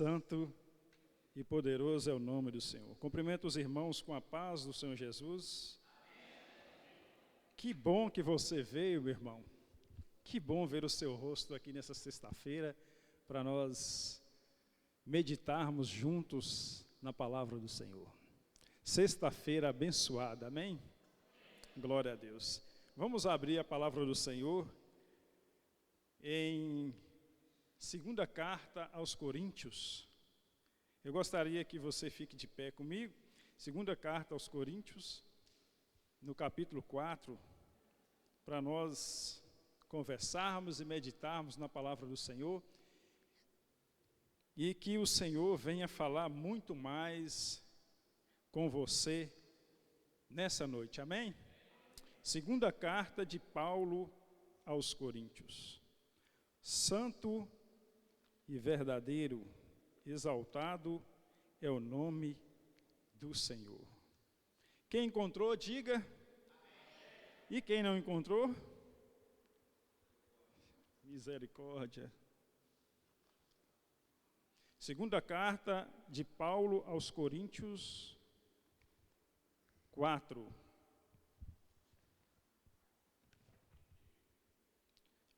Santo e poderoso é o nome do Senhor. Cumprimento os irmãos com a paz do Senhor Jesus. Que bom que você veio, meu irmão. Que bom ver o seu rosto aqui nessa sexta-feira para nós meditarmos juntos na palavra do Senhor. Sexta-feira abençoada, amém? Glória a Deus. Vamos abrir a palavra do Senhor em segunda carta aos Coríntios. Eu gostaria que você fique de pé comigo. Segunda carta aos Coríntios, no capítulo 4, para nós conversarmos e meditarmos na palavra do Senhor. E que o Senhor venha falar muito mais com você nessa noite, amém? Segunda carta de Paulo aos Coríntios. Santo e verdadeiro, exaltado é o nome do Senhor. Quem encontrou, diga. Amém. E quem não encontrou? Misericórdia. Segunda carta de Paulo aos Coríntios 4.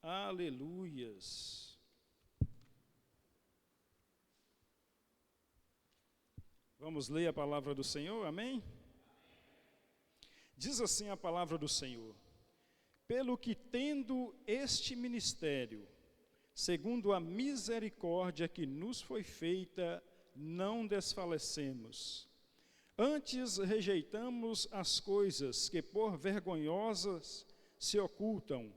Aleluias. Vamos ler a palavra do Senhor, amém? Diz assim a palavra do Senhor: pelo que tendo este ministério, segundo a misericórdia que nos foi feita, não desfalecemos. Antes rejeitamos as coisas que por vergonhosas se ocultam,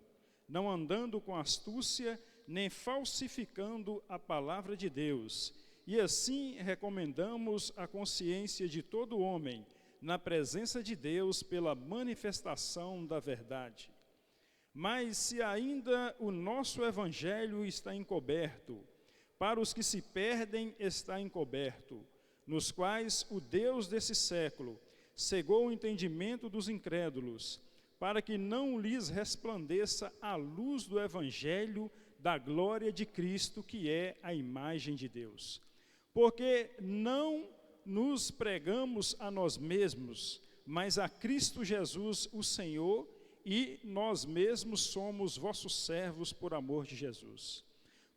não andando com astúcia, nem falsificando a palavra de Deus. E assim recomendamos a consciência de todo homem, na presença de Deus, pela manifestação da verdade. Mas se ainda o nosso evangelho está encoberto, para os que se perdem está encoberto, nos quais o Deus desse século cegou o entendimento dos incrédulos, para que não lhes resplandeça a luz do evangelho da glória de Cristo, que é a imagem de Deus. Porque não nos pregamos a nós mesmos, mas a Cristo Jesus, o Senhor, e nós mesmos somos vossos servos por amor de Jesus.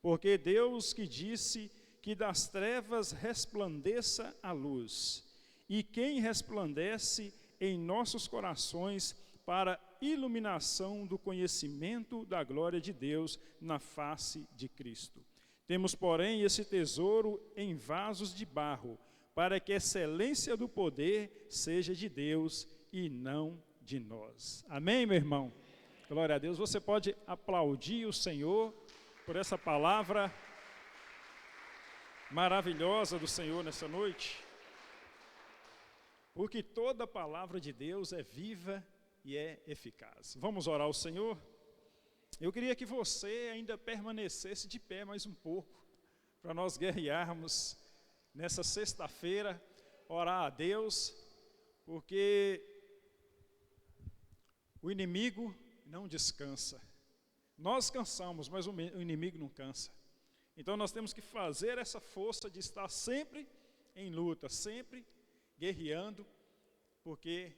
Porque Deus que disse que das trevas resplandeça a luz, e quem resplandece em nossos corações para iluminação do conhecimento da glória de Deus na face de Cristo. Temos, porém, esse tesouro em vasos de barro, para que a excelência do poder seja de Deus e não de nós. Amém, meu irmão? Glória a Deus. Você pode aplaudir o Senhor por essa palavra maravilhosa do Senhor nessa noite, porque toda a palavra de Deus é viva e é eficaz. Vamos orar ao Senhor? Eu queria que você ainda permanecesse de pé mais um pouco, para nós guerrearmos nessa sexta-feira, orar a Deus, porque o inimigo não descansa. Nós cansamos, mas o inimigo não cansa. Então nós temos que fazer essa força de estar sempre em luta, sempre guerreando, porque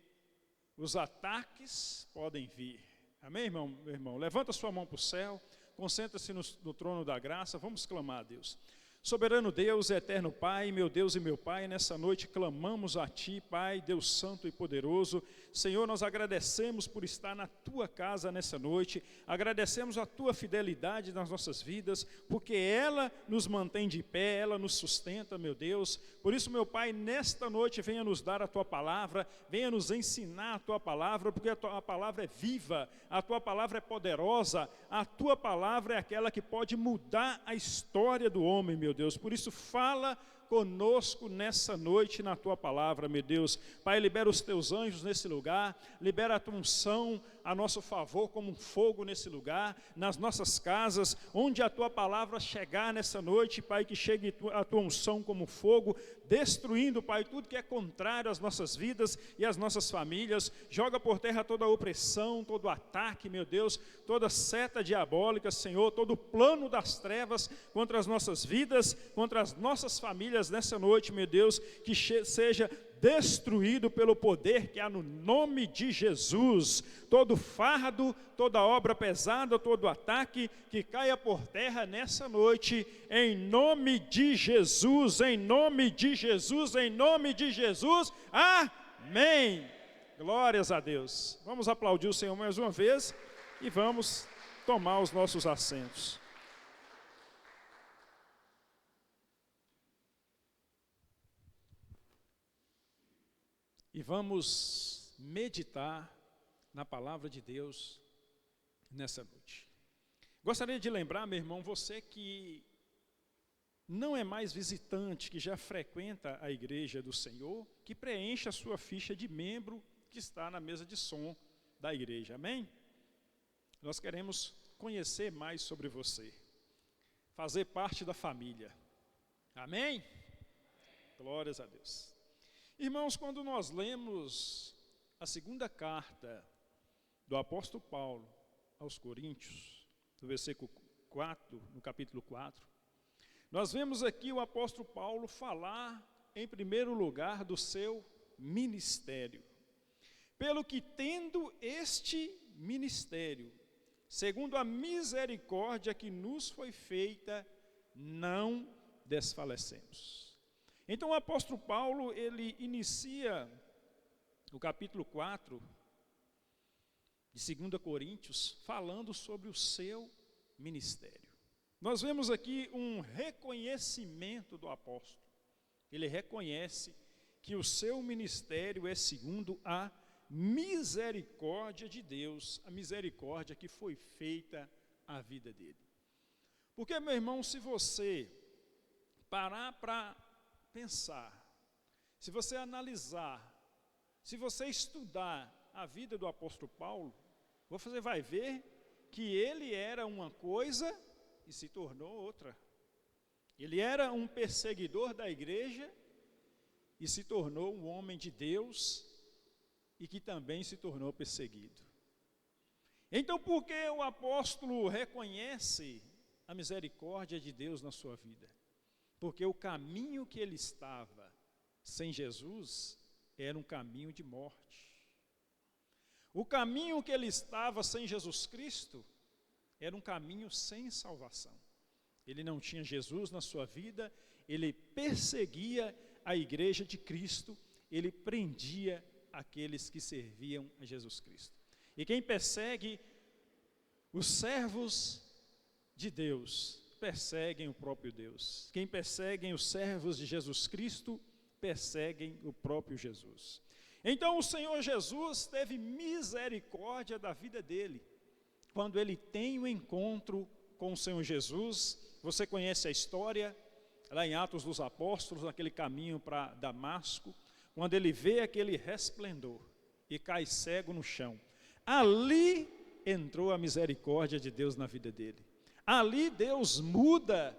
os ataques podem vir. Amém, irmão? Meu irmão, levanta sua mão para o céu, concentra-se no trono da graça, vamos clamar a Deus. Soberano Deus, eterno Pai, meu Deus e meu Pai, nessa noite clamamos a Ti, Pai, Deus Santo e Poderoso. Senhor, nós agradecemos por estar na Tua casa nessa noite, agradecemos a Tua fidelidade nas nossas vidas, porque ela nos mantém de pé, ela nos sustenta, meu Deus. Por isso, meu Pai, nesta noite venha nos dar a Tua palavra, venha nos ensinar a Tua palavra, porque a Tua palavra é viva, a Tua palavra é poderosa, a Tua palavra é aquela que pode mudar a história do homem, meu Deus. Por isso, fala conosco nessa noite na tua palavra, meu Deus. Pai, libera os teus anjos nesse lugar, libera a tua unção a nosso favor como um fogo nesse lugar, nas nossas casas, onde a tua palavra chegar nessa noite, Pai, que chegue a tua unção como fogo, destruindo, Pai, tudo que é contrário às nossas vidas e às nossas famílias. Joga por terra toda a opressão, todo o ataque, meu Deus, toda seta diabólica, Senhor, todo o plano das trevas contra as nossas vidas, contra as nossas famílias nessa noite, meu Deus, que seja destruído pelo poder que há no nome de Jesus. Todo fardo, toda obra pesada, todo ataque que caia por terra nessa noite, em nome de Jesus, em nome de Jesus, em nome de Jesus. Amém. Glórias a Deus. Vamos aplaudir o Senhor mais uma vez e vamos tomar os nossos assentos. E vamos meditar na palavra de Deus nessa noite. Gostaria de lembrar, meu irmão, você que não é mais visitante, que já frequenta a igreja do Senhor, que preencha a sua ficha de membro que está na mesa de som da igreja, amém? Nós queremos conhecer mais sobre você, fazer parte da família, amém? Glórias a Deus. Irmãos, quando nós lemos a segunda carta do apóstolo Paulo aos Coríntios, no versículo 4, no capítulo 4, nós vemos aqui o apóstolo Paulo falar, em primeiro lugar, do seu ministério. Pelo que tendo este ministério, segundo a misericórdia que nos foi feita, não desfalecemos. Então o apóstolo Paulo, ele inicia o capítulo 4 de 2 Coríntios, falando sobre o seu ministério. Nós vemos aqui um reconhecimento do apóstolo. Ele reconhece que o seu ministério é segundo a misericórdia de Deus, a misericórdia que foi feita à vida dele. Porque, meu irmão, se você parar para pensar, se você analisar, se você estudar a vida do apóstolo Paulo, você vai ver que ele era uma coisa e se tornou outra. Ele era um perseguidor da igreja e se tornou um homem de Deus e que também se tornou perseguido. Então, por que o apóstolo reconhece a misericórdia de Deus na sua vida? Porque o caminho que ele estava sem Jesus era um caminho de morte. O caminho que ele estava sem Jesus Cristo era um caminho sem salvação. Ele não tinha Jesus na sua vida, ele perseguia a igreja de Cristo, ele prendia aqueles que serviam a Jesus Cristo. E quem persegue os servos de Deus, perseguem o próprio Deus. Quem perseguem os servos de Jesus Cristo, perseguem o próprio Jesus. Então o Senhor Jesus teve misericórdia da vida dele. Quando ele tem o encontro com o Senhor Jesus, você conhece a história, lá em Atos dos Apóstolos, naquele caminho para Damasco, quando ele vê aquele resplendor e cai cego no chão. Ali entrou a misericórdia de Deus na vida dele. Ali Deus muda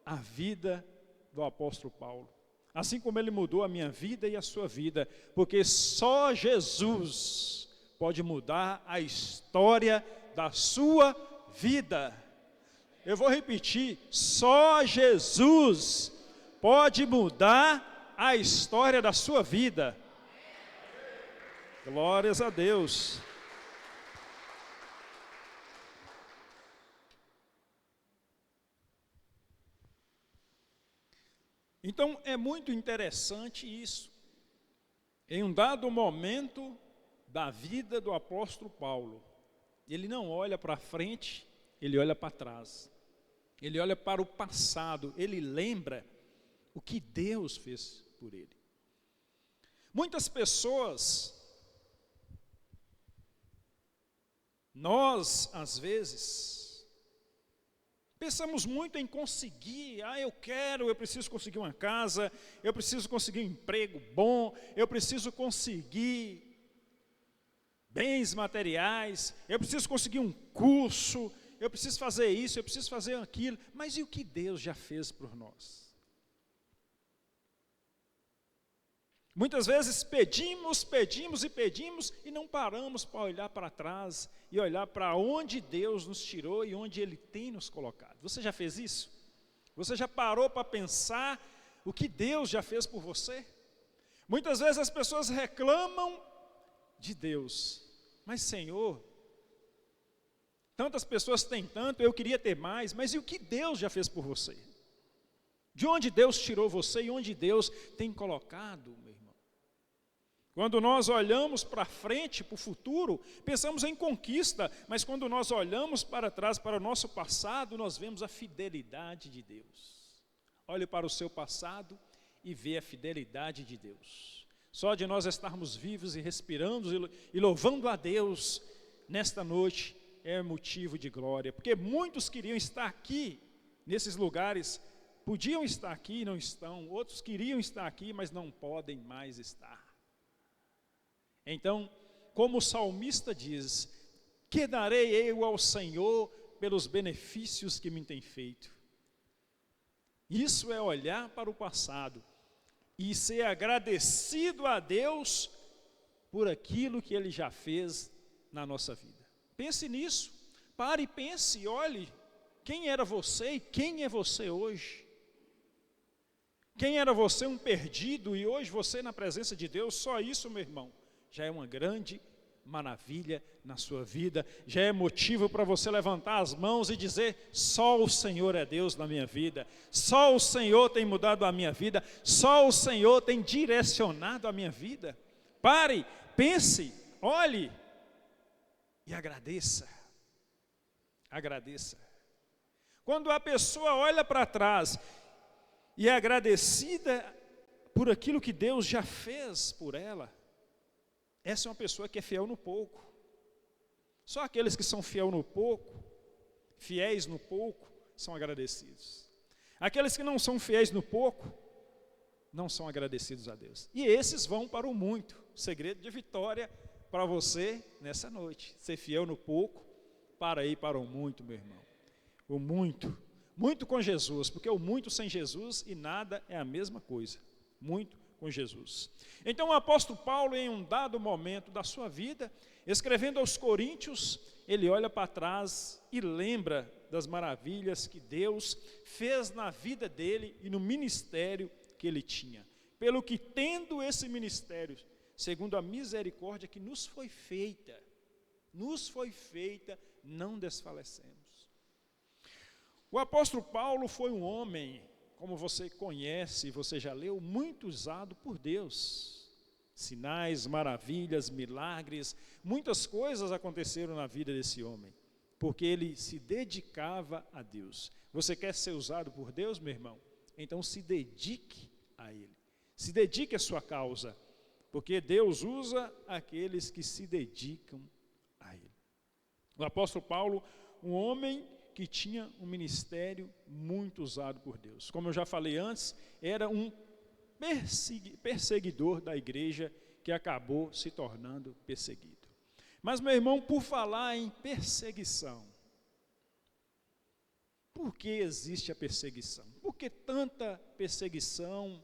a vida do apóstolo Paulo, assim como ele mudou a minha vida e a sua vida, porque só Jesus pode mudar a história da sua vida. Eu vou repetir, só Jesus pode mudar a história da sua vida. Glórias a Deus. Então é muito interessante isso. Em um dado momento da vida do apóstolo Paulo, ele não olha para frente, ele olha para trás. Ele olha para o passado, ele lembra o que Deus fez por ele. Muitas pessoas, nós às vezes Pensamos muito em conseguir, eu preciso conseguir uma casa, eu preciso conseguir um emprego bom, eu preciso conseguir bens materiais, eu preciso conseguir um curso, eu preciso fazer isso, eu preciso fazer aquilo. Mas e o que Deus já fez por nós? Muitas vezes pedimos e não paramos para olhar para trás e olhar para onde Deus nos tirou e onde Ele tem nos colocado. Você já fez isso? Você já parou para pensar o que Deus já fez por você? Muitas vezes as pessoas reclamam de Deus, mas Senhor, tantas pessoas têm tanto, eu queria ter mais, mas e o que Deus já fez por você? De onde Deus tirou você e onde Deus tem colocado, meu irmão? Quando nós olhamos para frente, para o futuro, pensamos em conquista, mas quando nós olhamos para trás, para o nosso passado, nós vemos a fidelidade de Deus. Olhe para o seu passado e vê a fidelidade de Deus. Só de nós estarmos vivos e respirando e louvando a Deus nesta noite é motivo de glória, porque muitos queriam estar aqui, nesses lugares, podiam estar aqui e não estão, outros queriam estar aqui, mas não podem mais estar. Então, como o salmista diz, que darei eu ao Senhor pelos benefícios que me tem feito? Isso é olhar para o passado e ser agradecido a Deus por aquilo que Ele já fez na nossa vida. Pense nisso, pare e pense, olhe, quem era você e quem é você hoje? Quem era você, um perdido, e hoje você na presença de Deus? Só isso, meu irmão, já é uma grande maravilha na sua vida, já é motivo para você levantar as mãos e dizer, só o Senhor é Deus na minha vida, só o Senhor tem mudado a minha vida, só o Senhor tem direcionado a minha vida. Pare, pense, olhe e agradeça. Agradeça. Quando a pessoa olha para trás e é agradecida por aquilo que Deus já fez por ela, essa é uma pessoa que é fiel no pouco. Só aqueles que são fiéis no pouco, são agradecidos. Aqueles que não são fiéis no pouco, não são agradecidos a Deus. E esses vão para o muito. Segredo de vitória para você nessa noite. Ser fiel no pouco, para ir para o muito, meu irmão. O muito. Muito com Jesus, porque o muito sem Jesus e nada é a mesma coisa. Muito com Jesus. Então o apóstolo Paulo, em um dado momento da sua vida, escrevendo aos Coríntios, ele olha para trás e lembra das maravilhas que Deus fez na vida dele e no ministério que ele tinha. Pelo que tendo esse ministério, segundo a misericórdia que nos foi feita, não desfalecemos. O apóstolo Paulo foi um homem, como você conhece, você já leu, muito usado por Deus. Sinais, maravilhas, milagres, muitas coisas aconteceram na vida desse homem, porque ele se dedicava a Deus. Você quer ser usado por Deus, meu irmão? Então se dedique a Ele. Se dedique à sua causa, porque Deus usa aqueles que se dedicam a Ele. O apóstolo Paulo, um homem que tinha um ministério muito usado por Deus. Como eu já falei antes, era um perseguidor da igreja que acabou se tornando perseguido. Mas, meu irmão, por falar em perseguição, por que existe a perseguição? Por que tanta perseguição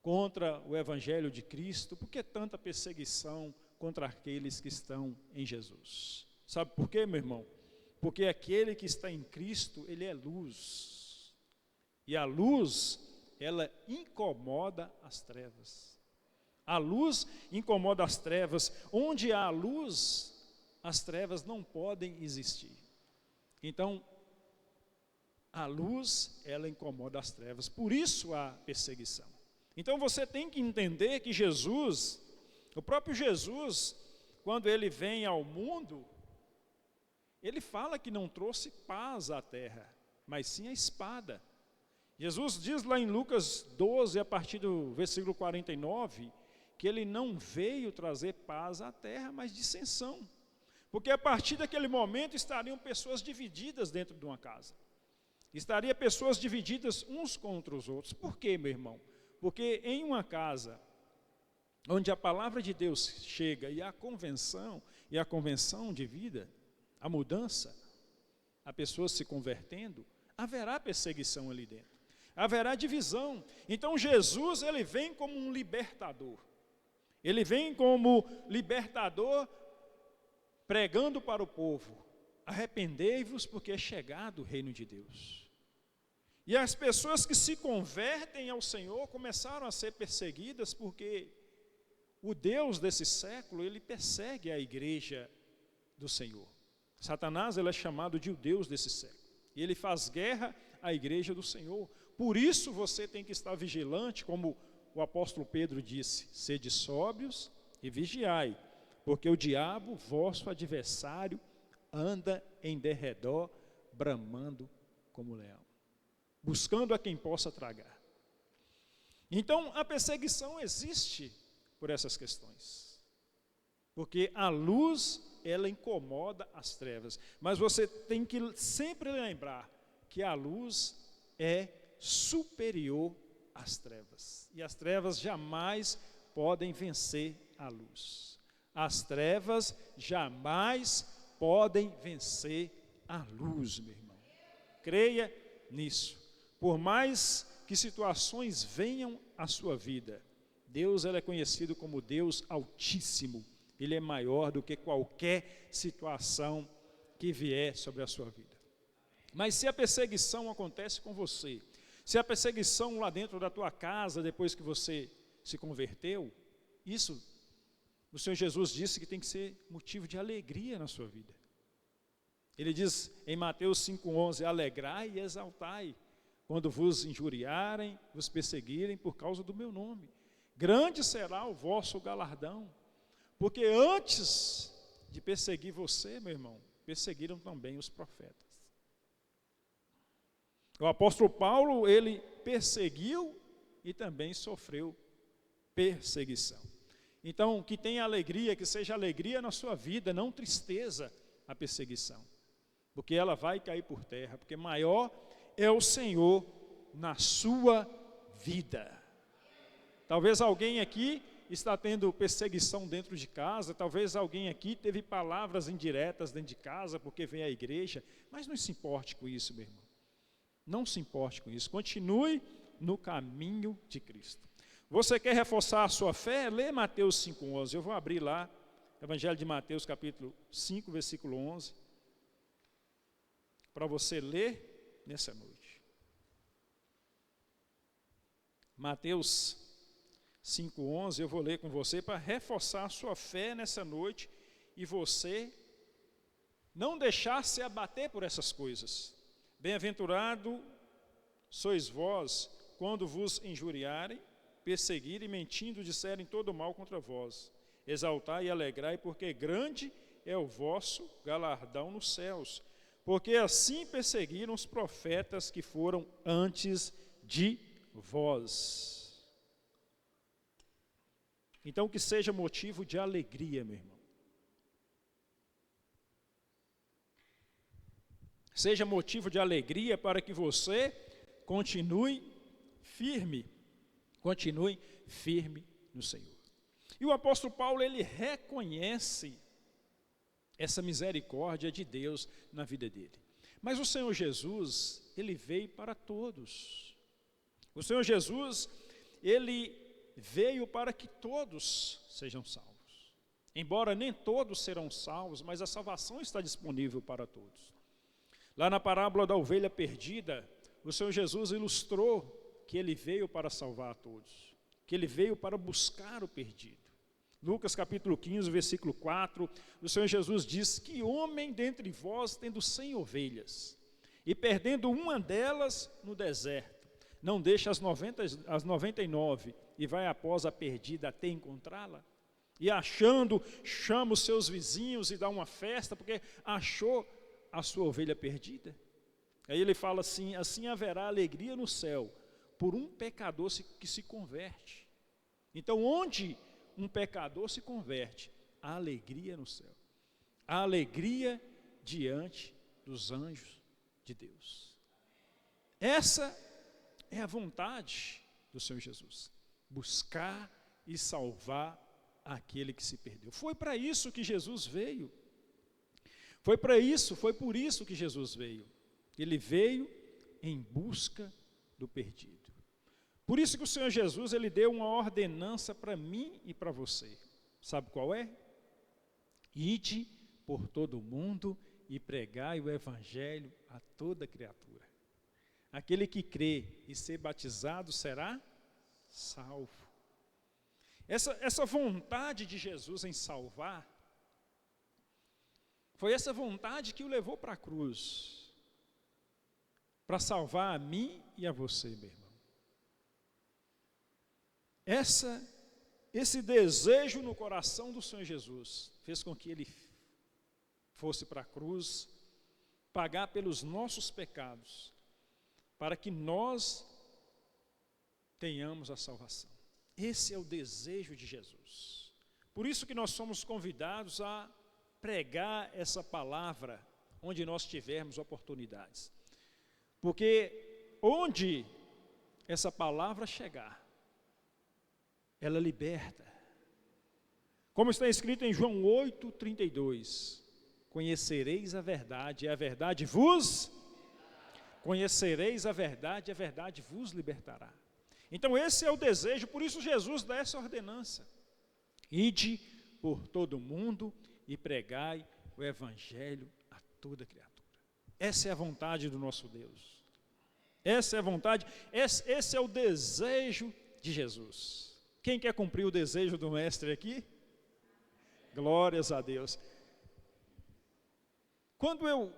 contra o Evangelho de Cristo? Por que tanta perseguição contra aqueles que estão em Jesus? Sabe por quê, meu irmão? Porque aquele que está em Cristo, ele é luz. E a luz, ela incomoda as trevas. A luz incomoda as trevas. Onde há luz, as trevas não podem existir. Então, a luz, ela incomoda as trevas. Por isso há perseguição. Então você tem que entender que Jesus, o próprio Jesus, quando ele vem ao mundo, ele fala que não trouxe paz à terra, mas sim a espada. Jesus diz lá em Lucas 12, a partir do versículo 49, que ele não veio trazer paz à terra, mas dissensão. Porque a partir daquele momento estariam pessoas divididas dentro de uma casa. Estaria pessoas divididas uns contra os outros. Por quê, meu irmão? Porque em uma casa onde a palavra de Deus chega e a convenção de vida, a mudança, a pessoas se convertendo, haverá perseguição ali dentro. Haverá divisão. Então Jesus, ele vem como um libertador. Ele vem como libertador pregando para o povo: arrependei-vos, porque é chegado o reino de Deus. E as pessoas que se convertem ao Senhor começaram a ser perseguidas, porque o Deus desse século, ele persegue a igreja do Senhor. Satanás, ele é chamado de o Deus desse século. E ele faz guerra à igreja do Senhor. Por isso você tem que estar vigilante, como o apóstolo Pedro disse: sede sóbrios e vigiai, porque o diabo, vosso adversário, anda em derredor, bramando como leão, buscando a quem possa tragar. Então a perseguição existe por essas questões, porque a luz, ela incomoda as trevas, mas você tem que sempre lembrar que a luz é superior às trevas, e as trevas jamais podem vencer a luz. As trevas jamais podem vencer a luz, meu irmão. Creia nisso. Por mais que situações venham à sua vida, Deus, ele é conhecido como Deus Altíssimo. Ele é maior do que qualquer situação que vier sobre a sua vida. Mas se a perseguição acontece com você, se a perseguição lá dentro da tua casa, depois que você se converteu, isso, o Senhor Jesus disse que tem que ser motivo de alegria na sua vida. Ele diz em Mateus 5,11: alegrai e exaltai, quando vos injuriarem, vos perseguirem por causa do meu nome. Grande será o vosso galardão, porque antes de perseguir você, meu irmão, perseguiram também os profetas. O apóstolo Paulo, ele perseguiu e também sofreu perseguição. Então, que tenha alegria, que seja alegria na sua vida, não tristeza a perseguição, porque ela vai cair por terra, porque maior é o Senhor na sua vida. Talvez alguém aqui está tendo perseguição dentro de casa, talvez alguém aqui teve palavras indiretas dentro de casa, porque vem à igreja, mas não se importe com isso, meu irmão. Não se importe com isso, continue no caminho de Cristo. Você quer reforçar a sua fé? Lê Mateus 5,11, eu vou abrir lá, Evangelho de Mateus capítulo 5, versículo 11, para você ler nessa noite. Mateus 5,11, eu vou ler com você para reforçar a sua fé nessa noite e você não deixar se abater por essas coisas. Bem-aventurado sois vós quando vos injuriarem, perseguirem, mentindo, disserem todo mal contra vós. Exaltai e alegrai, porque grande é o vosso galardão nos céus, porque assim perseguiram os profetas que foram antes de vós. Então que seja motivo de alegria, meu irmão. Seja motivo de alegria para que você continue firme no Senhor. E o apóstolo Paulo, ele reconhece essa misericórdia de Deus na vida dele. Mas o Senhor Jesus, ele veio para todos. O Senhor Jesus, ele veio para que todos sejam salvos. Embora nem todos serão salvos, mas a salvação está disponível para todos. Lá na parábola da ovelha perdida, o Senhor Jesus ilustrou que ele veio para salvar a todos, que ele veio para buscar o perdido. Lucas capítulo 15, versículo 4, o Senhor Jesus diz: que homem dentre vós, tendo 100 ovelhas, e perdendo uma delas no deserto, não deixa as 99 e vai após a perdida até encontrá-la? E achando, chama os seus vizinhos e dá uma festa, porque achou a sua ovelha perdida. Aí ele fala assim: assim haverá alegria no céu por um pecador que se converte. Então, onde um pecador se converte, há alegria no céu, há alegria diante dos anjos de Deus. Essa é a vontade do Senhor Jesus, buscar e salvar aquele que se perdeu. Foi para isso que Jesus veio. Foi por isso que Jesus veio. Ele veio em busca do perdido. Por isso que o Senhor Jesus, ele deu uma ordenança para mim e para você. Sabe qual é? Ide por todo o mundo e pregai o evangelho a toda criatura. Aquele que crê e ser batizado será salvo. Essa vontade de Jesus em salvar, foi essa vontade que o levou para a cruz, para salvar a mim e a você, meu irmão. Esse desejo no coração do Senhor Jesus fez com que ele fosse para a cruz, pagar pelos nossos pecados, para que nós tenhamos a salvação. Esse é o desejo de Jesus. Por isso que nós somos convidados a pregar essa palavra onde nós tivermos oportunidades. Porque onde essa palavra chegar, ela liberta. Como está escrito em João 8:32, conhecereis a verdade, e a verdade vos conhecereis a verdade, e a verdade vos libertará. Então esse é o desejo, por isso Jesus dá essa ordenança. Ide por todo o mundo e pregai o evangelho a toda criatura. Essa é a vontade do nosso Deus. Essa é a vontade, esse é o desejo de Jesus. Quem quer cumprir o desejo do mestre aqui? Glórias a Deus. Quando eu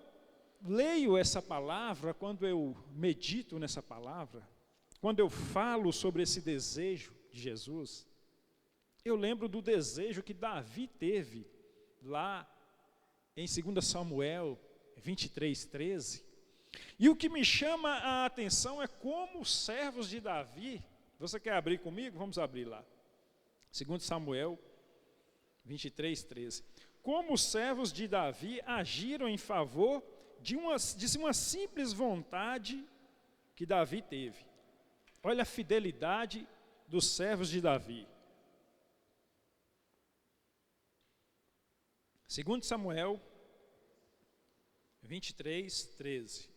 leio essa palavra, quando eu medito nessa palavra, quando eu falo sobre esse desejo de Jesus, eu lembro do desejo que Davi teve lá em 2 Samuel 23:13. E o que me chama a atenção é como os servos de Davi, você quer abrir comigo? Vamos abrir lá. 2 Samuel 23:13. Como os servos de Davi agiram em favor de uma simples vontade que Davi teve. Olha a fidelidade dos servos de Davi. 2 Samuel 23:13.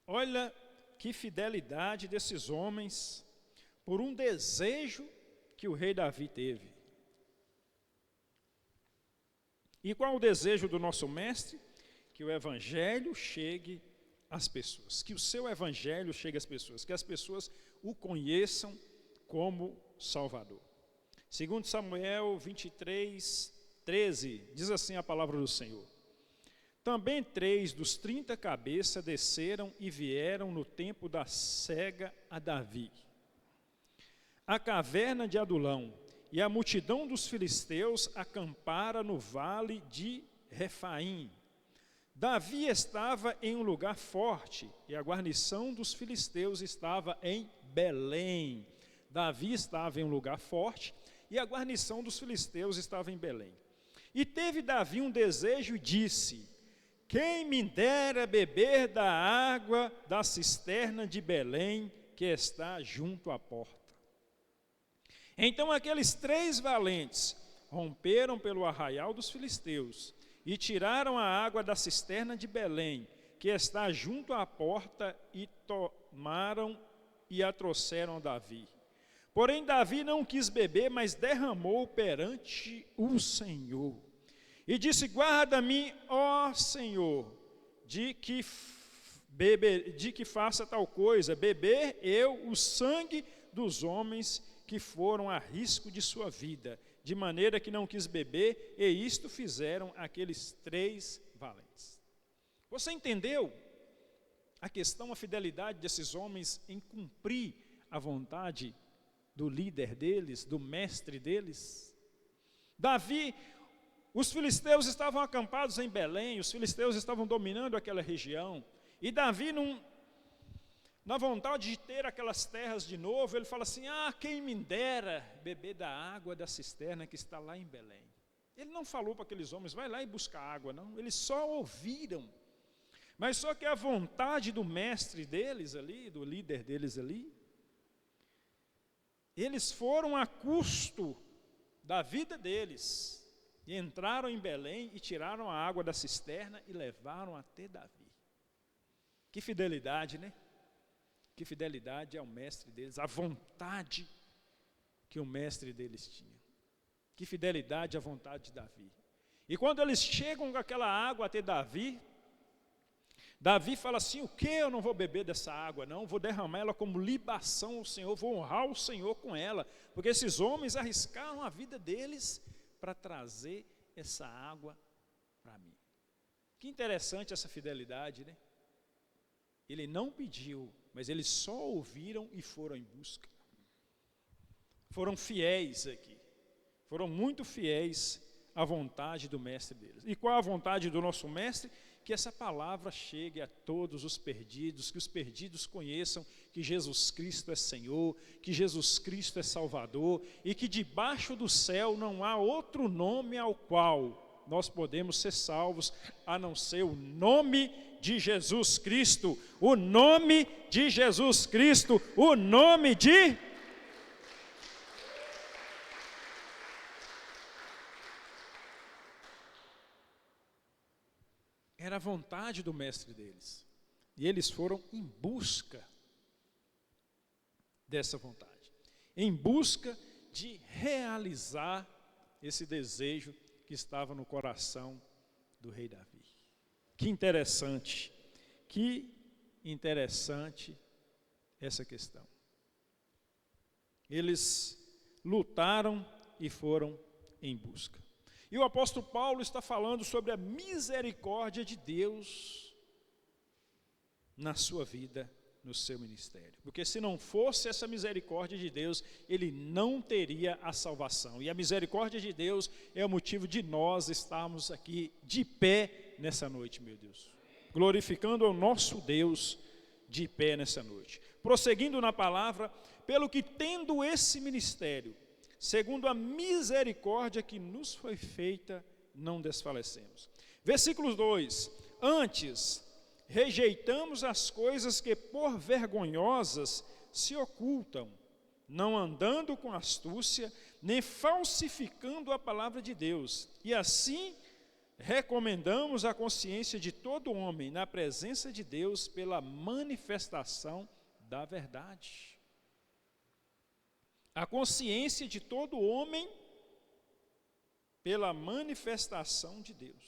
Olha que fidelidade desses homens por um desejo que o rei Davi teve. E qual o desejo do nosso mestre? Que o evangelho chegue às pessoas, que o seu evangelho chegue às pessoas, que as pessoas o conheçam como Salvador. 2 Samuel 23:13, diz assim a palavra do Senhor. Também 3 dos 30 cabeças desceram e vieram no tempo da cega a Davi, a caverna de Adulão, e a multidão dos filisteus acampara no vale de Refaim. Davi estava em um lugar forte, e a guarnição dos filisteus estava em Belém. Davi estava em um lugar forte, e a guarnição dos filisteus estava em Belém. E teve Davi um desejo e disse: quem me dera beber da água da cisterna de Belém, que está junto à porta. Então aqueles 3 valentes romperam pelo arraial dos filisteus e tiraram a água da cisterna de Belém, que está junto à porta, e tomaram e a trouxeram a Davi. Porém Davi não quis beber, mas derramou perante o Senhor. E disse: guarda-me, ó Senhor, de que faça tal coisa, beber eu o sangue dos homens que foram a risco de sua vida, de maneira que não quis beber, e isto fizeram aqueles 3 valentes. Você entendeu a questão, a fidelidade desses homens em cumprir a vontade do líder deles, do mestre deles? Davi, os filisteus estavam acampados em Belém, os filisteus estavam dominando aquela região, e Davi, na vontade de ter aquelas terras de novo, ele fala assim: quem me dera beber da água da cisterna que está lá em Belém. Ele não falou para aqueles homens, vai lá e busca água, não. Eles só ouviram. Mas só que a vontade do mestre deles ali, do líder deles ali, eles foram a custo da vida deles, e entraram em Belém e tiraram a água da cisterna e levaram até Davi. Que fidelidade, né? Que fidelidade ao mestre deles, a vontade que o mestre deles tinha. Que fidelidade à vontade de Davi. E quando eles chegam com aquela água até Davi, Davi fala assim, o que eu não vou beber dessa água? Não, vou derramar ela como libação ao Senhor, vou honrar o Senhor com ela, porque esses homens arriscaram a vida deles para trazer essa água para mim. Que interessante essa fidelidade, né? Ele não pediu, mas eles só ouviram e foram em busca. Foram fiéis aqui, foram muito fiéis à vontade do mestre deles. E qual a vontade do nosso mestre? Que essa palavra chegue a todos os perdidos, que os perdidos conheçam que Jesus Cristo é Senhor, que Jesus Cristo é Salvador, e que debaixo do céu não há outro nome ao qual nós podemos ser salvos, a não ser o nome de Jesus Cristo, o nome de Jesus Cristo, o nome de... Era a vontade do mestre deles. E eles foram em busca dessa vontade. Em busca de realizar esse desejo que estava no coração do rei Davi. Que interessante essa questão. Eles lutaram e foram em busca. E o apóstolo Paulo está falando sobre a misericórdia de Deus na sua vida, no seu ministério. Porque se não fosse essa misericórdia de Deus, ele não teria a salvação. E a misericórdia de Deus é o motivo de nós estarmos aqui de pé nessa noite, meu Deus. Glorificando ao nosso Deus de pé nessa noite. Prosseguindo na palavra, pelo que tendo esse ministério, segundo a misericórdia que nos foi feita, não desfalecemos. Versículo 2, antes, rejeitamos as coisas que por vergonhosas se ocultam, não andando com astúcia, nem falsificando a palavra de Deus, e assim recomendamos a consciência de todo homem na presença de Deus pela manifestação da verdade. A consciência de todo homem pela manifestação de Deus.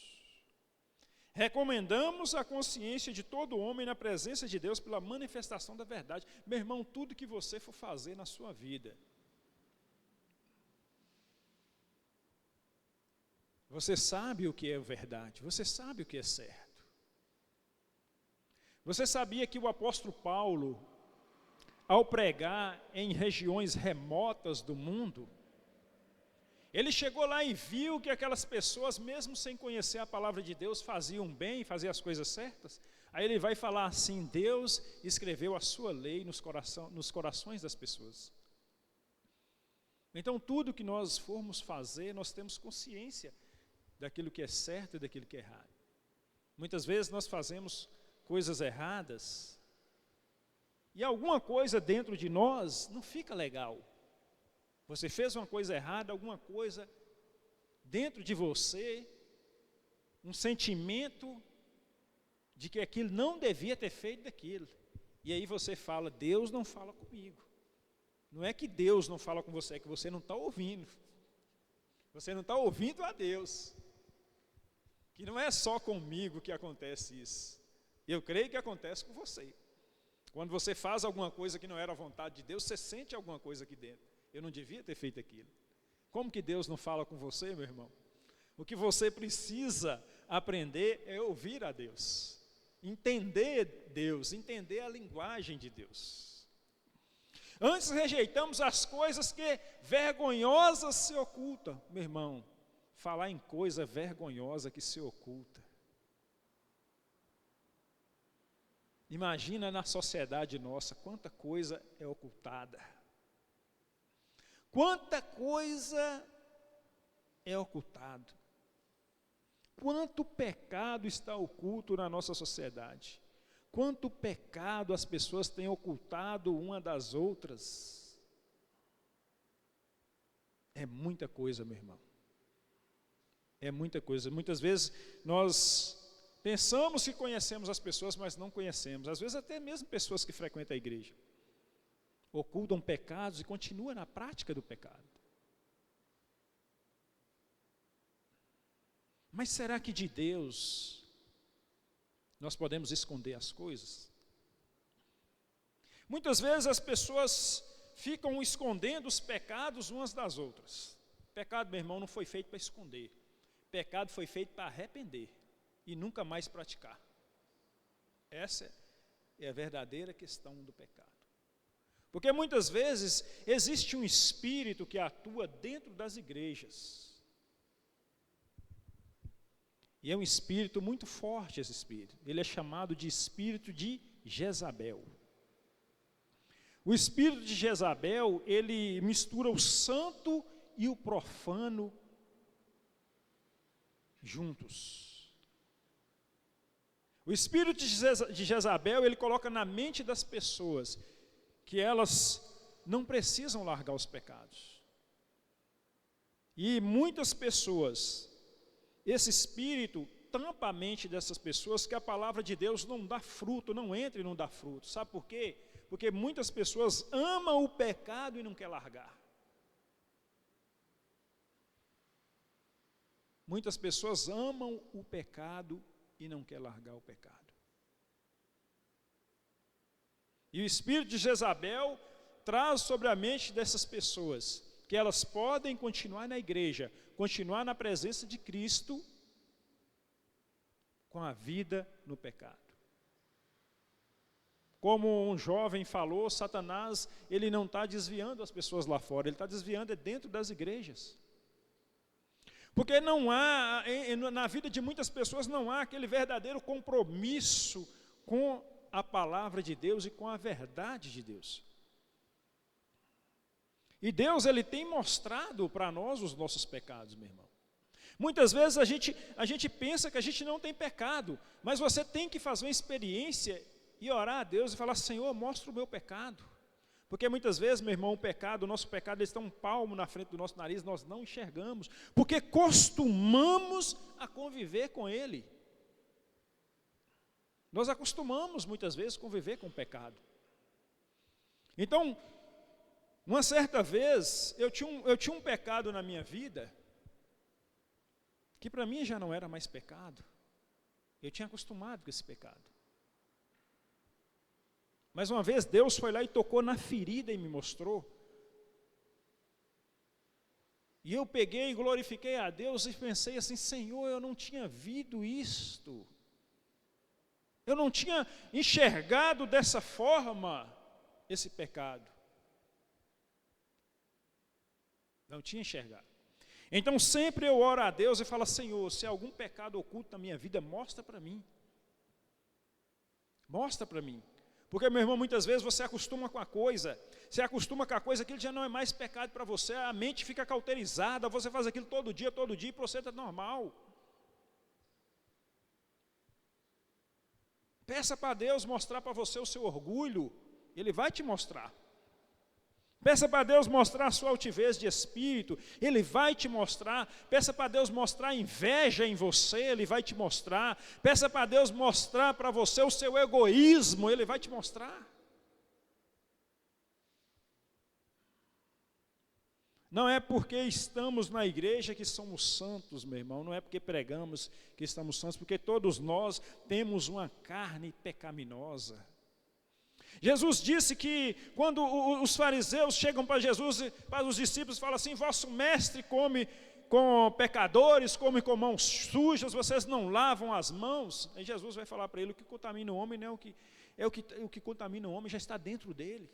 Recomendamos a consciência de todo homem na presença de Deus pela manifestação da verdade. Meu irmão, tudo que você for fazer na sua vida, você sabe o que é verdade, você sabe o que é certo. Você sabia que o apóstolo Paulo, ao pregar em regiões remotas do mundo, ele chegou lá e viu que aquelas pessoas, mesmo sem conhecer a palavra de Deus, faziam bem, faziam as coisas certas. Aí ele vai falar assim, Deus escreveu a sua lei nos corações das pessoas. Então tudo que nós formos fazer, nós temos consciência daquilo que é certo e daquilo que é errado. Muitas vezes nós fazemos coisas erradas, e alguma coisa dentro de nós não fica legal. Você fez uma coisa errada, alguma coisa dentro de você, um sentimento de que aquilo não devia ter feito daquilo. E aí você fala, Deus não fala comigo. Não é que Deus não fala com você, é que você não está ouvindo. Você não está ouvindo a Deus. Que não é só comigo que acontece isso. Eu creio que acontece com você. Quando você faz alguma coisa que não era a vontade de Deus, você sente alguma coisa aqui dentro. Eu não devia ter feito aquilo. Como que Deus não fala com você, meu irmão? O que você precisa aprender é ouvir a Deus. Entender Deus, entender a linguagem de Deus. Antes rejeitamos as coisas que vergonhosas se ocultam. Meu irmão, falar em coisa vergonhosa que se oculta. Imagina na sociedade nossa, quanta coisa é ocultada. Quanta coisa é ocultado. Quanto pecado está oculto na nossa sociedade? Quanto pecado as pessoas têm ocultado uma das outras? É muita coisa, meu irmão. É muita coisa. Muitas vezes nós pensamos que conhecemos as pessoas, mas não conhecemos. Às vezes até mesmo pessoas que frequentam a igreja ocultam pecados e continuam na prática do pecado. Mas será que de Deus nós podemos esconder as coisas? Muitas vezes as pessoas ficam escondendo os pecados umas das outras. Pecado, meu irmão, não foi feito para esconder. Pecado foi feito para arrepender e nunca mais praticar. Essa é a verdadeira questão do pecado. Porque muitas vezes existe um espírito que atua dentro das igrejas. E é um espírito muito forte esse espírito. Ele é chamado de espírito de Jezabel. O espírito de Jezabel, ele mistura o santo e o profano juntos. O espírito de Jezabel, ele coloca na mente das pessoas que elas não precisam largar os pecados. E muitas pessoas, esse espírito tampa a mente dessas pessoas que a palavra de Deus não dá fruto, não entra e não dá fruto. Sabe por quê? Porque muitas pessoas amam o pecado e não querem largar. Muitas pessoas amam o pecado e não querem largar o pecado. E o espírito de Jezabel traz sobre a mente dessas pessoas que elas podem continuar na igreja, continuar na presença de Cristo, com a vida no pecado. Como um jovem falou, Satanás, ele não está desviando as pessoas lá fora, ele está desviando dentro das igrejas. Porque não há, na vida de muitas pessoas, não há aquele verdadeiro compromisso com a palavra de Deus e com a verdade de Deus. E Deus, ele tem mostrado para nós os nossos pecados, meu irmão. Muitas vezes a gente pensa que a gente não tem pecado, mas você tem que fazer uma experiência e orar a Deus e falar: Senhor, mostra o meu pecado. Porque muitas vezes, meu irmão, o nosso pecado, ele está um palmo na frente do nosso nariz, nós não enxergamos, porque costumamos a conviver com ele. Nós acostumamos muitas vezes a conviver com o pecado. Então, uma certa vez, eu tinha um pecado na minha vida, que para mim já não era mais pecado. Eu tinha acostumado com esse pecado. Mas uma vez Deus foi lá e tocou na ferida e me mostrou. E eu peguei e glorifiquei a Deus e pensei assim: Senhor, eu não tinha visto isto. Eu não tinha enxergado dessa forma esse pecado. Não tinha enxergado. Então sempre eu oro a Deus e falo: Senhor, se há algum pecado oculto na minha vida, mostra para mim. Mostra para mim. Porque, meu irmão, muitas vezes você acostuma com a coisa, aquilo já não é mais pecado para você, a mente fica cauterizada, você faz aquilo todo dia, e para você está normal. Peça para Deus mostrar para você o seu orgulho, Ele vai te mostrar. Peça para Deus mostrar a sua altivez de espírito, Ele vai te mostrar. Peça para Deus mostrar inveja em você, Ele vai te mostrar. Peça para Deus mostrar para você o seu egoísmo, Ele vai te mostrar. Não é porque estamos na igreja que somos santos, meu irmão, não é porque pregamos que estamos santos, porque todos nós temos uma carne pecaminosa. Jesus disse que quando os fariseus chegam para Jesus, para os discípulos, falam assim: vosso mestre come com pecadores, come com mãos sujas, vocês não lavam as mãos. Aí Jesus vai falar para ele: o que contamina o homem não é o que contamina o homem já está dentro dele.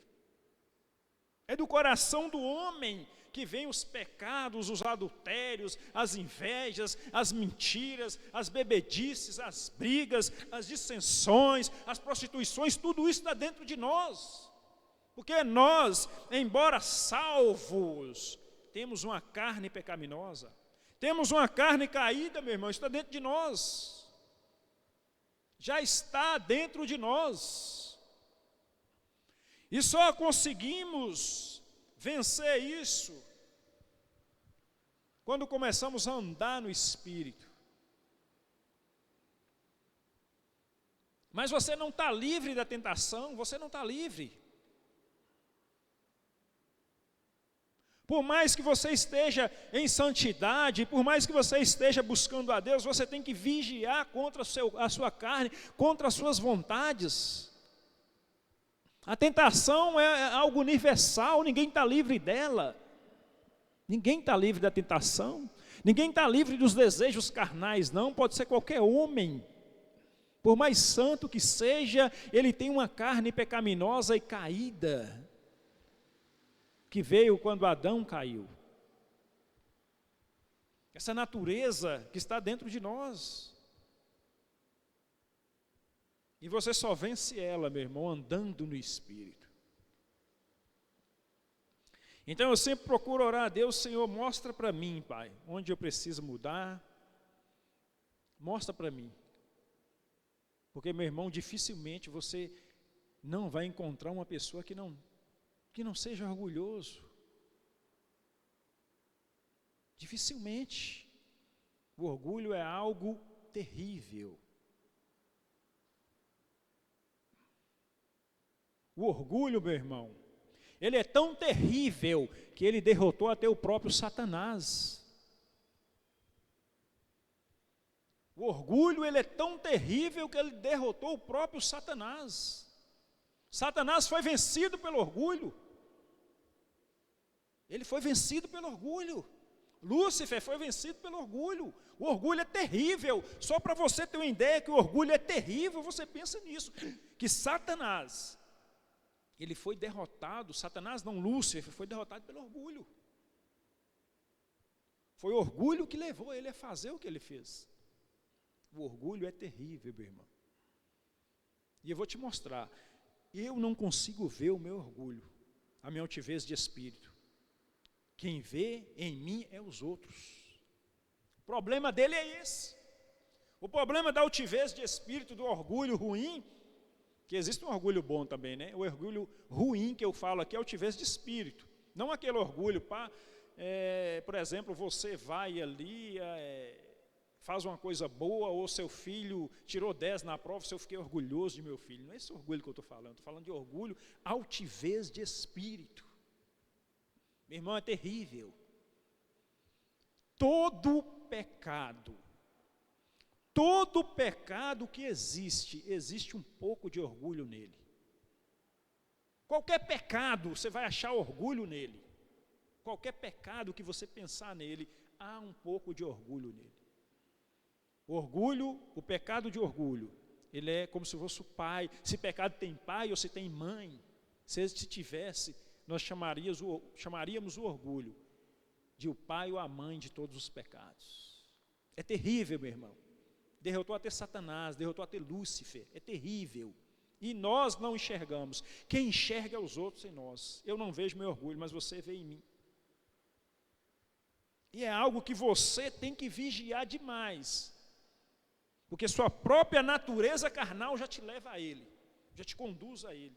É do coração do homem que vêm os pecados, os adultérios, as invejas, as mentiras, as bebedices, as brigas, as dissensões, as prostituições, tudo isso está dentro de nós. Porque nós, embora salvos, temos uma carne pecaminosa, Temos uma carne caída, meu irmão, está dentro de nós. Já está dentro de nós. E só conseguimos vencer isso quando começamos a andar no Espírito. Mas você não está livre da tentação, você não está livre. Por mais que você esteja em santidade, por mais que você esteja buscando a Deus, você tem que vigiar contra a sua carne, contra as suas vontades. A tentação é algo universal, ninguém está livre dela. Ninguém está livre da tentação. Ninguém está livre dos desejos carnais, não. Pode ser qualquer homem. Por mais santo que seja, ele tem uma carne pecaminosa e caída, que veio quando Adão caiu. Essa natureza que está dentro de nós. E você só vence ela, meu irmão, andando no Espírito. Então eu sempre procuro orar a Deus: Senhor, mostra para mim, Pai, onde eu preciso mudar. Mostra para mim. Porque, meu irmão, dificilmente você não vai encontrar uma pessoa que não seja orgulhoso. Dificilmente. O orgulho é algo terrível. O orgulho, meu irmão, ele é tão terrível que ele derrotou até o próprio Satanás. O orgulho, ele é tão terrível que ele derrotou o próprio Satanás. Satanás foi vencido pelo orgulho. Ele foi vencido pelo orgulho. Lúcifer foi vencido pelo orgulho. O orgulho é terrível. Só para você ter uma ideia que o orgulho é terrível, você pensa nisso. Que Satanás, ele foi derrotado, Satanás não, Lúcifer, foi derrotado pelo orgulho. Foi o orgulho que levou ele a fazer o que ele fez. O orgulho é terrível, meu irmão. E eu vou te mostrar. Eu não consigo ver o meu orgulho, a minha altivez de espírito. Quem vê em mim é os outros. O problema dele é esse. O problema da altivez de espírito, do orgulho ruim, que existe um orgulho bom também, né? O orgulho ruim que eu falo aqui é altivez de espírito. Não aquele orgulho, por exemplo, você vai ali, faz uma coisa boa, ou seu filho tirou 10 na prova, eu fiquei orgulhoso de meu filho. Não é esse orgulho que eu estou falando de orgulho, altivez de espírito. Meu irmão, é terrível. Todo pecado que existe um pouco de orgulho nele. Qualquer pecado, você vai achar orgulho nele. Qualquer pecado que você pensar nele, há um pouco de orgulho nele. O orgulho, o pecado de orgulho, ele é como se fosse o pai. Se pecado tem pai ou se tem mãe, se ele tivesse, nós chamaríamos o orgulho de o pai ou a mãe de todos os pecados. É terrível, meu irmão. Derrotou até Satanás, derrotou até Lúcifer. É terrível. E nós não enxergamos. Quem enxerga é os outros em nós. Eu não vejo meu orgulho, mas você vê em mim. E é algo que você tem que vigiar demais. Porque sua própria natureza carnal já te leva a ele, já te conduz a ele.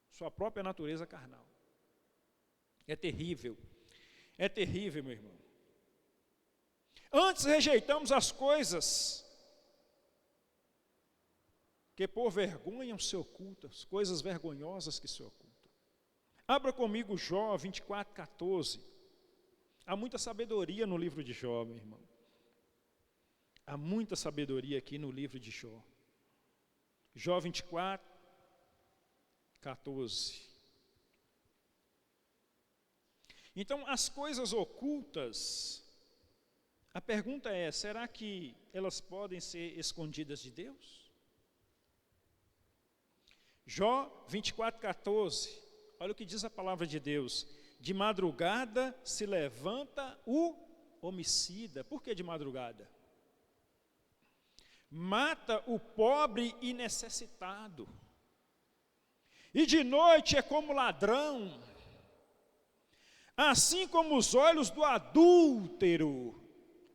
Sua própria natureza carnal. É terrível, meu irmão. Antes rejeitamos as coisas que por vergonha se ocultam, as coisas vergonhosas que se ocultam. Abra comigo Jó 24:14. Há muita sabedoria no livro de Jó, meu irmão. Há muita sabedoria aqui no livro de Jó. Jó 24:14. Então, as coisas ocultas, a pergunta é, será que elas podem ser escondidas de Deus? Jó 24:14, olha o que diz a palavra de Deus. De madrugada se levanta o homicida. Por que de madrugada? Mata o pobre e necessitado. E de noite é como ladrão. Assim como os olhos do adúltero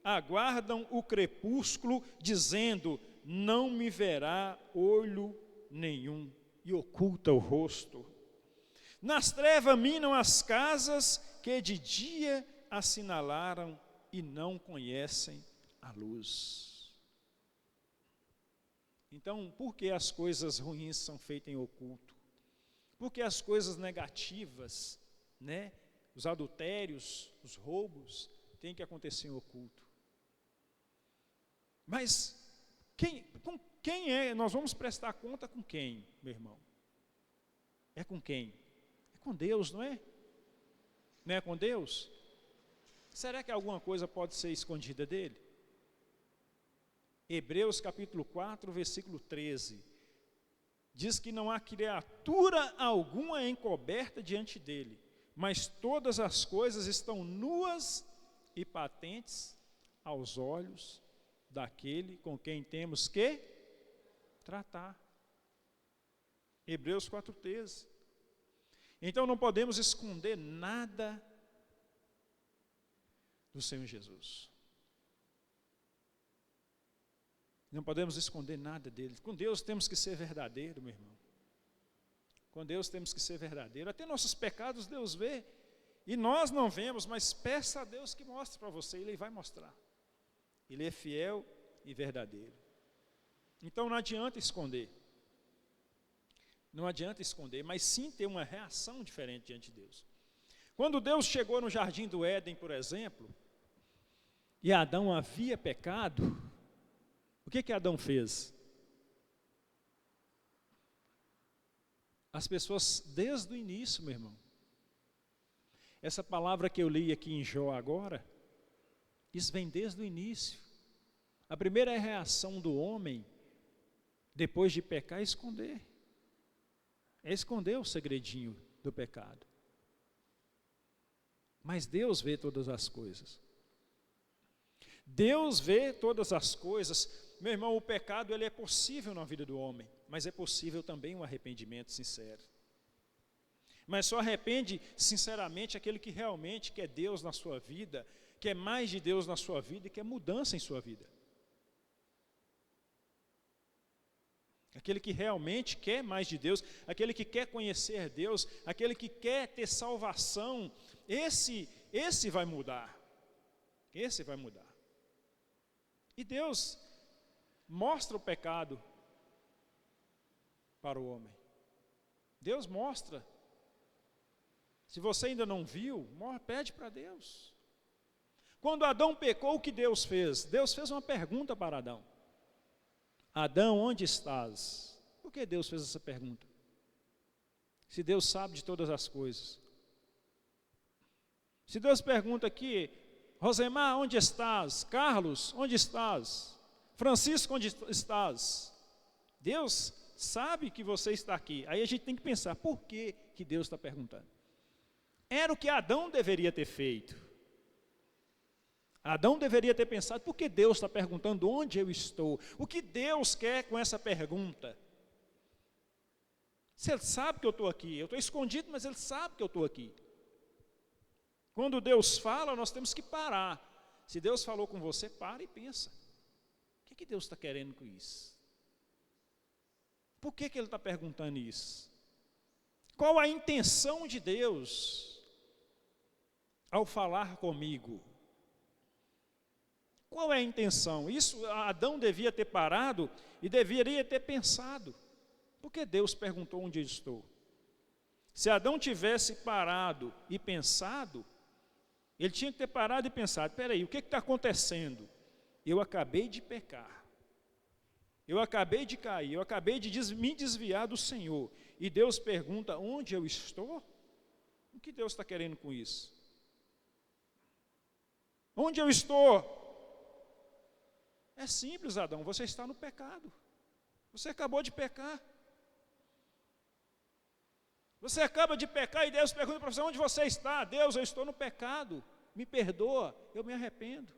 aguardam o crepúsculo, dizendo: não me verá olho nenhum, e oculta o rosto. Nas trevas minam as casas que de dia assinalaram e não conhecem a luz. Então, por que as coisas ruins são feitas em oculto? Por que as coisas negativas, os adultérios, os roubos, têm que acontecer em oculto? Mas com quem é? Nós vamos prestar conta com quem, meu irmão? É com quem? É com Deus, não é? Não é com Deus? Será que alguma coisa pode ser escondida dele? Hebreus capítulo 4, versículo 13, diz que não há criatura alguma encoberta diante dele, mas todas as coisas estão nuas e patentes aos olhos daquele com quem temos que tratar. Hebreus 4,13. Então não podemos esconder nada do Senhor Jesus. Não podemos esconder nada dele. Com Deus temos que ser verdadeiro, meu irmão. Com Deus temos que ser verdadeiro. Até nossos pecados Deus vê. E nós não vemos, mas peça a Deus que mostre para você. Ele vai mostrar. Ele é fiel e verdadeiro. Então não adianta esconder. Não adianta esconder, mas sim ter uma reação diferente diante de Deus. Quando Deus chegou no jardim do Éden, por exemplo, e Adão havia pecado, o que Adão fez? As pessoas, desde o início, meu irmão, essa palavra que eu li aqui em Jó agora, isso vem desde o início. A primeira reação do homem, depois de pecar, é esconder. É esconder o segredinho do pecado. Mas Deus vê todas as coisas. Deus vê todas as coisas. Meu irmão, o pecado ele é possível na vida do homem, mas é possível também um arrependimento sincero. Mas só arrepende sinceramente aquele que realmente quer Deus na sua vida, quer mais de Deus na sua vida e quer mudança em sua vida. Aquele que realmente quer mais de Deus, aquele que quer conhecer Deus, aquele que quer ter salvação, esse vai mudar. Esse vai mudar. E Deus mostra o pecado para o homem. Deus mostra. Se você ainda não viu, pede para Deus. Quando Adão pecou, o que Deus fez? Deus fez uma pergunta para Adão. Adão, onde estás? Por que Deus fez essa pergunta? Se Deus sabe de todas as coisas. Se Deus pergunta aqui, Rosemar, onde estás? Carlos, onde estás? Francisco, onde estás? Deus sabe que você está aqui. Aí a gente tem que pensar, por que Deus está perguntando? Era o que Adão deveria ter feito. Adão deveria ter pensado, por que Deus está perguntando onde eu estou? O que Deus quer com essa pergunta? Se Ele sabe que eu estou aqui, eu estou escondido, mas Ele sabe que eu estou aqui. Quando Deus fala, nós temos que parar. Se Deus falou com você, para e pensa. O que Deus está querendo com isso? Por que Ele está perguntando isso? Qual a intenção de Deus ao falar comigo? Qual é a intenção? Isso Adão devia ter parado e deveria ter pensado. Por que Deus perguntou onde eu estou? Se Adão tivesse parado e pensado, ele tinha que ter parado e pensado, espera aí, o que está acontecendo? Eu acabei de pecar. Eu acabei de cair, eu acabei de me desviar do Senhor. E Deus pergunta, onde eu estou? O que Deus está querendo com isso? Onde eu estou? É simples, Adão, você está no pecado. Você acabou de pecar. Você acaba de pecar e Deus pergunta para você, onde você está? Deus, eu estou no pecado, me perdoa, eu me arrependo.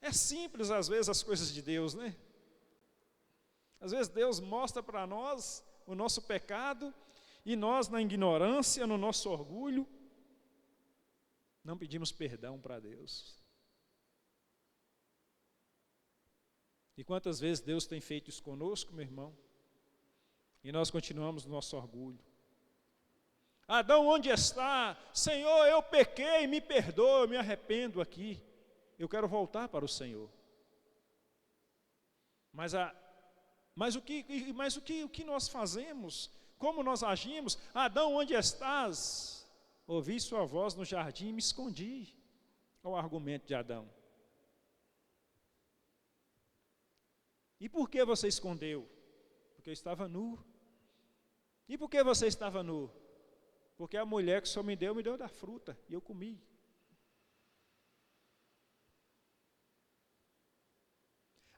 É simples às vezes as coisas de Deus, né? Às vezes Deus mostra para nós o nosso pecado E nós, na ignorância, no nosso orgulho, não pedimos perdão para Deus. E quantas vezes Deus tem feito isso conosco, meu irmão? E nós continuamos no nosso orgulho. Adão, onde está? Senhor, eu pequei, me perdoa, eu me arrependo aqui. Eu quero voltar para o Senhor. Mas o que nós fazemos? Como nós agimos? Adão, onde estás? Ouvi sua voz no jardim e me escondi. Olha o argumento de Adão. E por que você escondeu? Porque eu estava nu. E por que você estava nu? Porque a mulher que o Senhor me deu da fruta, e eu comi.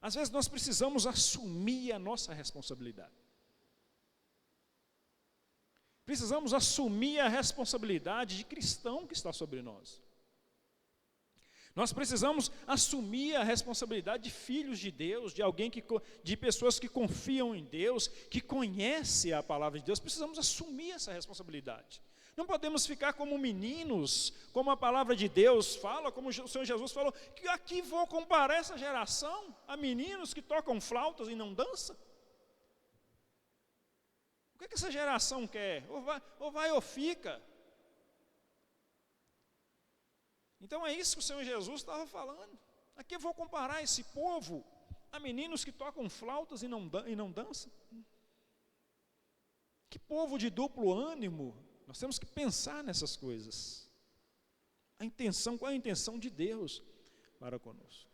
Às vezes nós precisamos assumir a nossa responsabilidade. Precisamos assumir a responsabilidade de cristão que está sobre nós. Nós precisamos assumir a responsabilidade de filhos de Deus, de pessoas que confiam em Deus, que conhecem a palavra de Deus. Precisamos assumir essa responsabilidade. Não podemos ficar como meninos, como a palavra de Deus fala, como o Senhor Jesus falou, que aqui vou comparar essa geração a meninos que tocam flautas e não dançam. O que essa geração quer? Ou vai ou fica. Então é isso que o Senhor Jesus estava falando. Aqui eu vou comparar esse povo a meninos que tocam flautas e não dançam. Que povo de duplo ânimo. Nós temos que pensar nessas coisas. Qual é a intenção de Deus para conosco?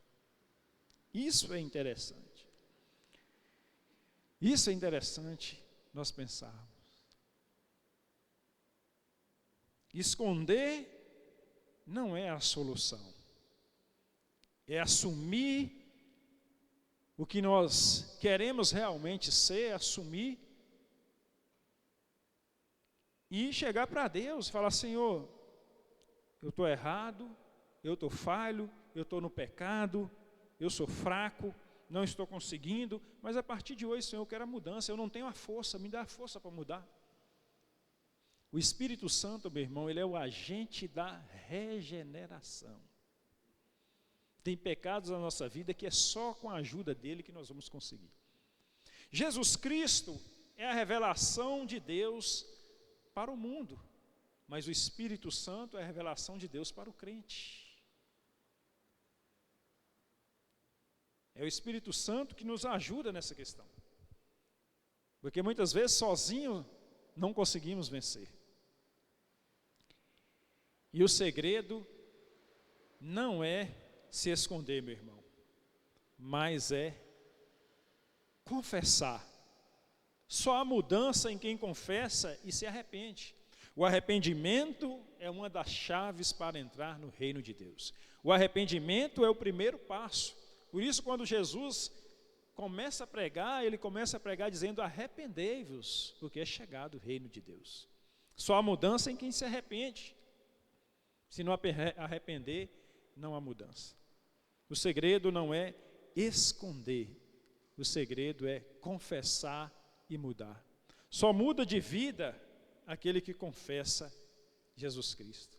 Isso é interessante. Isso é interessante nós pensarmos. Esconder não é a solução. É assumir o que nós queremos realmente ser, assumir e chegar para Deus e falar: Senhor, eu estou errado, eu estou falho, eu estou no pecado, eu sou fraco, não estou conseguindo, mas a partir de hoje, Senhor, eu quero a mudança, eu não tenho a força, me dá a força para mudar. O Espírito Santo, meu irmão, ele é o agente da regeneração. Tem pecados na nossa vida que é só com a ajuda dele que nós vamos conseguir. Jesus Cristo é a revelação de Deus para o mundo, mas o Espírito Santo é a revelação de Deus para o crente. É o Espírito Santo que nos ajuda nessa questão, porque muitas vezes sozinho não conseguimos vencer. E o segredo não é se esconder, meu irmão, mas é confessar. Só há mudança em quem confessa e se arrepende. O arrependimento é uma das chaves para entrar no reino de Deus. O arrependimento é o primeiro passo. Por isso, quando Jesus começa a pregar, ele começa a pregar dizendo: arrependei-vos, porque é chegado o reino de Deus. Só há mudança em quem se arrepende. Se não arrepender, não há mudança. O segredo não é esconder, o segredo é confessar e mudar. Só muda de vida aquele que confessa Jesus Cristo,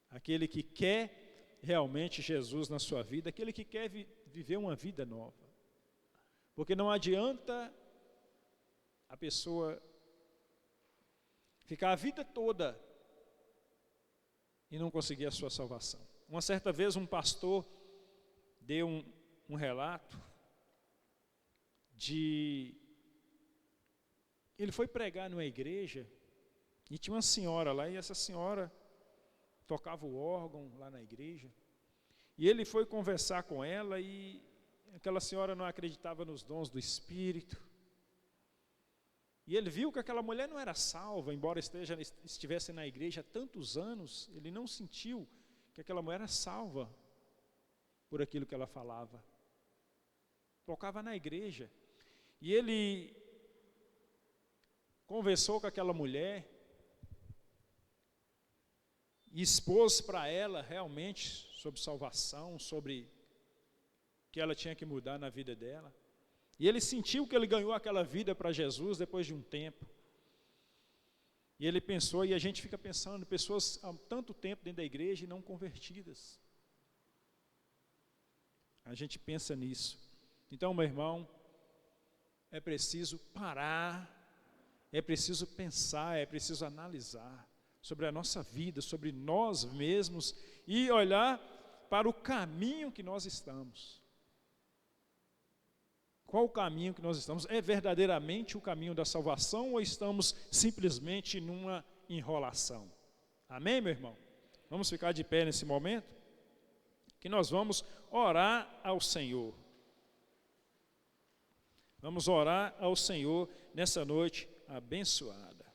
aquele que quer realmente Jesus na sua vida, aquele que quer viver uma vida nova. Porque não adianta a pessoa ficar a vida toda e não conseguir a sua salvação. Uma certa vez um pastor deu um relato ele foi pregar numa igreja e tinha uma senhora lá, e essa senhora tocava o órgão lá na igreja, e ele foi conversar com ela, e aquela senhora não acreditava nos dons do Espírito, e ele viu que aquela mulher não era salva, embora estivesse na igreja há tantos anos, ele não sentiu que aquela mulher era salva por aquilo que ela falava. Tocava na igreja. E ele conversou com aquela mulher e expôs para ela realmente sobre salvação, sobre que ela tinha que mudar na vida dela. E ele sentiu que ele ganhou aquela vida para Jesus depois de um tempo. E ele pensou, e a gente fica pensando, pessoas há tanto tempo dentro da igreja e não convertidas. A gente pensa nisso. Então, meu irmão, é preciso parar, é preciso pensar, é preciso analisar sobre a nossa vida, sobre nós mesmos e olhar para o caminho que nós estamos. Qual o caminho que nós estamos? É verdadeiramente o caminho da salvação ou estamos simplesmente numa enrolação? Amém, meu irmão? Vamos ficar de pé nesse momento? Que nós vamos orar ao Senhor. Vamos orar ao Senhor nessa noite abençoada.